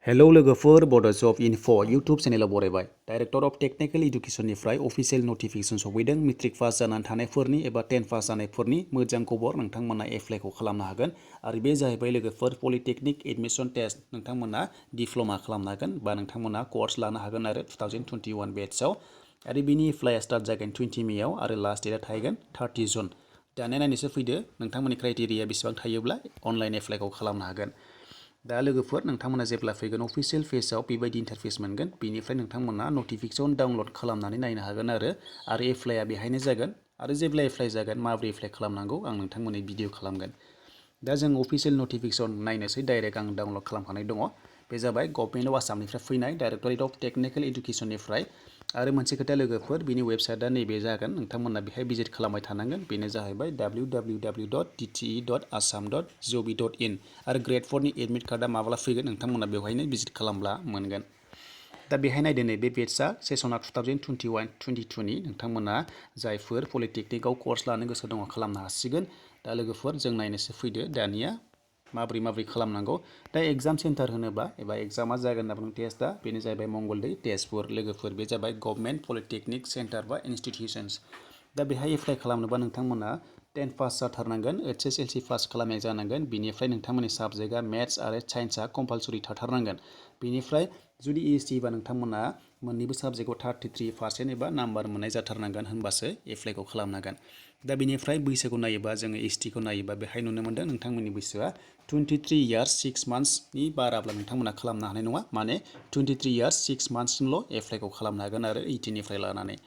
hello लोगोफोर बड' जब इनफो इउटुब चेनेलाव बरायबाय डाइरेक्टर अफ टेक्निकेल इडुकेसननिफ्राय अफिसियेल नटिफिकेसन सफैदों मेट्रिक पास जानानै थानायफोरनि एबा 10 पास जानायफोरनि मोजां खबर नोंथांमोना एप्लाइखौ खालामनो हागोन आरो बे जाहैबाय लोगोफोर पलिटेक्निक एडमिशन टेस्ट नोंथांमोना डिप्ल'मा खालामनो हागोन बा नोंथांमोना कर्स लानो हागोन आरो 2021 बेट्सआव आरो बिनि एप्लाइआ स्टार्ट जागोन 20 मेआव आरो लास्ट डेटआ थाहैगोन 30 जुन दानिया नायनोसो फैदो नोंथांमोननि क्राइटेरिया बेसेबां थायोब्ला अनलाइन एप्लाइखौ खालामनो हागोन दा लोगोफोर नोंथांमोना जेब्ला फैगोन अफिसियेल पेजआव बेबायदि इन्टारफेस मोनगोन बेनिफ्राय नोंथांमोना नटिफिकेसन डाउनलड खालामनानै नायनो हागोन आरो एप्लाइआ बेहायनो जागोन आरो जेब्ला एप्लाइ जागोन माबोरै एप्लाइ खालामनांगौ आं नोंथांमोननि भिडिअ खालामगोन दा जों अफिसियेल नटिफिकेसन नायनोसै डाइरेक्ट आं डाउनलड खालामखानाय दङ बे जाबाय गभर्नमेन्ट अफ आसामनिफ्राय फैनाय डाइरेक्टरेट अफ टेक्निकेल इडुकेसननिफ्राय आरो मोनसे खोथा लोगोफोर बिनि वेबसाइटआ नैबे जागोन नोंथांमोना बेहाय भिजिट खालामबाय थानांगोन बेनो जाहैबाय www.dte.assam.gov.in आरो ग्रेड 4नि एडमिट कार्डआ माब्ला फैगोन नोंथांमोना बेवहायनो भिजिट खालामब्ला मोनगोन दा बेहाय नायदो नैबे बेट्सआ सेसना 2021-22नि नोंथांमोना जायफोर पलिटेक्निकआव कर्स लानो गोसो दङ खालामनो हासिगोन दा लोगोफोर जों नायनोसो फैदो दानिया माबोरै खालामनांगौ दा एग्जाम सेन्टार होनोबा एबा एग्जामा जागोन होनना बुङो टेस्टआ बेनो जाहैबाय मंगलदै तेजपुर लोगोफोर बे जाबाय गभर्नमेन्ट पलिटेक्निक सेन्टार बा इनस्टिट्यूशन्स दा बेहाय एप्लाइ खालामनोबा नोंथांमोना 10 पास जाथारनांगोन HSLC पास खालामनाय जानांगोन बिनिफ्राय नोंथांमोननि साबजेक्टआ मेथ्स आरो साइन्सआ कम्पालसरि थाथारनांगोन बिनिफ्राय जुदि ST बा नोंथांमोना मोननैबो साबजेक्टआव 33% एबा नाम्बार मोननाय जाथारनांगोन होनबासो एप्लाइखौ खालामनांगोन दा बिनिफ्राय बैसोखौ नायोबा जोङो ST खौ नायोबा बेहाय नुनो मोनदों नोंथांमोननि बैसोआ 23 इयार्स 6 मान्थ्सनि बाराब्ला नोंथांमोना खालामनो हानाय नङा माने 23 इयार्स 6 मान्थ्ससिमल' एप्लाइखौ खालामनो हागोन आरो 18 निफ्राय लानानै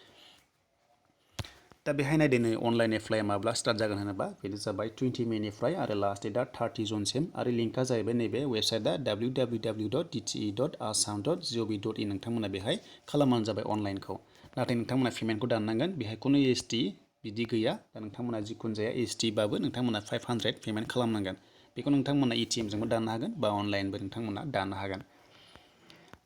दा बेहाय नायदो नै अनलाइन एप्लाइ माब्ला स्टार्ट जागोन होनोबा बेनो जाबाय 20 मेनिफ्राय आरो लास्ट डेटआ 30 जुनसिम आरो लिंकआ जाहैबाय नैबे वेबसाइटआ www.dte.assam.gov.in नोंथांमोना बेहाय खालामबानो जाबाय अनलाइनखौ नाथाय नोंथांमोना पेमेन्टखौ दाननांगोन बेहाय खुनु ST बिदि गैया दा नोंथांमोना जिखुनु जाया ST बाबो नोंथांमोना 500 पेमेन्ट खालामनांगोन बेखौ नोंथांमोना ATM-जोंबो दाननो हागोन बा अनलाइनबो नोंथांमोना दाननो हागोन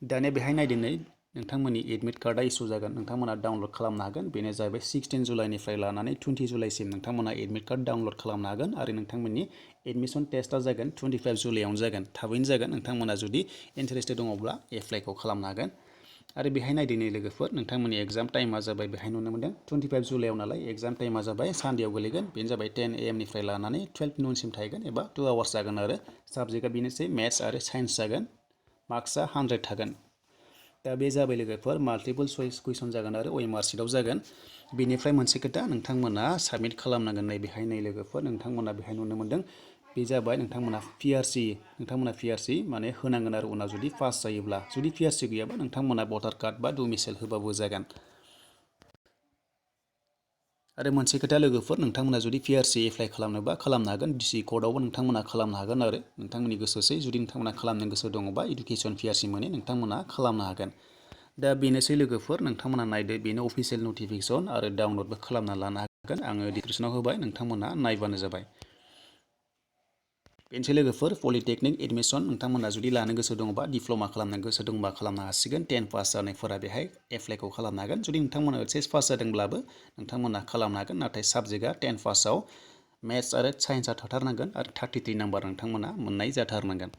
दानिया बेहाय नायदो नै नोंथांमोननि एडमिट कार्डआ इसु जागोन नोंथांमोना डाउनलड खालामनो हागोन बेनो जाहैबाय 16 जुलाइनिफ्राय लानानै 20 जुलाइसिम नोंथांमोना एडमिट कार्ड डाउनलड खालामनो हागोन आरो नोंथांमोननि एडमिशन टेस्टआ जागोन 25 जुलाइआवनो जागोन थाबैनो जागोन नोंथांमोना जुदि इन्टारेस्टेड दङब्ला एप्लाइखौ खालामनो हागोन आरो बेहाय नायदो नै लोगोफोर नोंथांमोननि एग्जाम टाइमा जाबाय बेहाय नुनो मोनदों 25 जुलाइआव नालाय एग्जाम टाइमा जाबाय सानडेआव गोलैगोन बेनो जाबाय 10 AM निफ्राय लानानै 12 न'नसिम थाहैगोन एबा 2 आवार्स जागोन आरो साबजेक्टआ बेनोसै मेथ्स आरो साइन्स जागोन मार्क्सआ 100 थागोन दा बे जाबाय लोगोफोर माल्टिपल चइस कुइसन जागोन आरो OMR शीटआव जागोन बेनिफ्राय मोनसे खोथा नोंथांमोना साबमिट खालामनांगोन नै बेहाय नै लोगोफोर नोंथांमोना बेहाय नुनो मोनदों बे जाबाय नोंथांमोना PRC माने होनांगोन आरो उनाव जुदि पास जायोब्ला जुदि PRC गैयाबा नोंथांमोना भटार कार्ड बा डमिसाइल होबाबो जागोन आरो मोनसे खोथा लोगोफोर नोंथांमोना जुदि PRC एप्लाइ खालामनोबा खालामनो हागोन DC कर्डआवबो नोंथांमोना खालामनो हागोन आरो नोंथांमोननि गोसोसै जुदि नोंथांमोना खालामनो गोसो दङबा इडुकेसन PRC मोनो नोंथांमोना खालामनो हागोन दा बेनोसै लोगोफोर नोंथांमोना नायदो बेनो अफिसियेल नटिफिकेसन आरो डाउनलडबो खालामना लानो हागोन आङो डिसक्रिपसनाव होबाय नोंथांमोना नायबानो जाबाय बेनोसै लोगोफोर पलिटेक्निक एडमिशन नोंथांमोना जुदि लानो गोसो दङबा डिप्ल'मा खालामनो गोसो दंबा खालामनो हासिगोन 10 पास जानायफोरा बेहाय एप्लाइखौ खालामनो हागोन जुदि नोंथांमोना HS पास जादोंब्लाबो नोंथांमोना खालामनो हागोन नाथाय साबजेक्टआ 10 पासआव मेथ्स आरो साइन्सआ थाथारनांगोन आरो 33 नाम्बार नोंथांमोना मोननाय जाथारनांगोन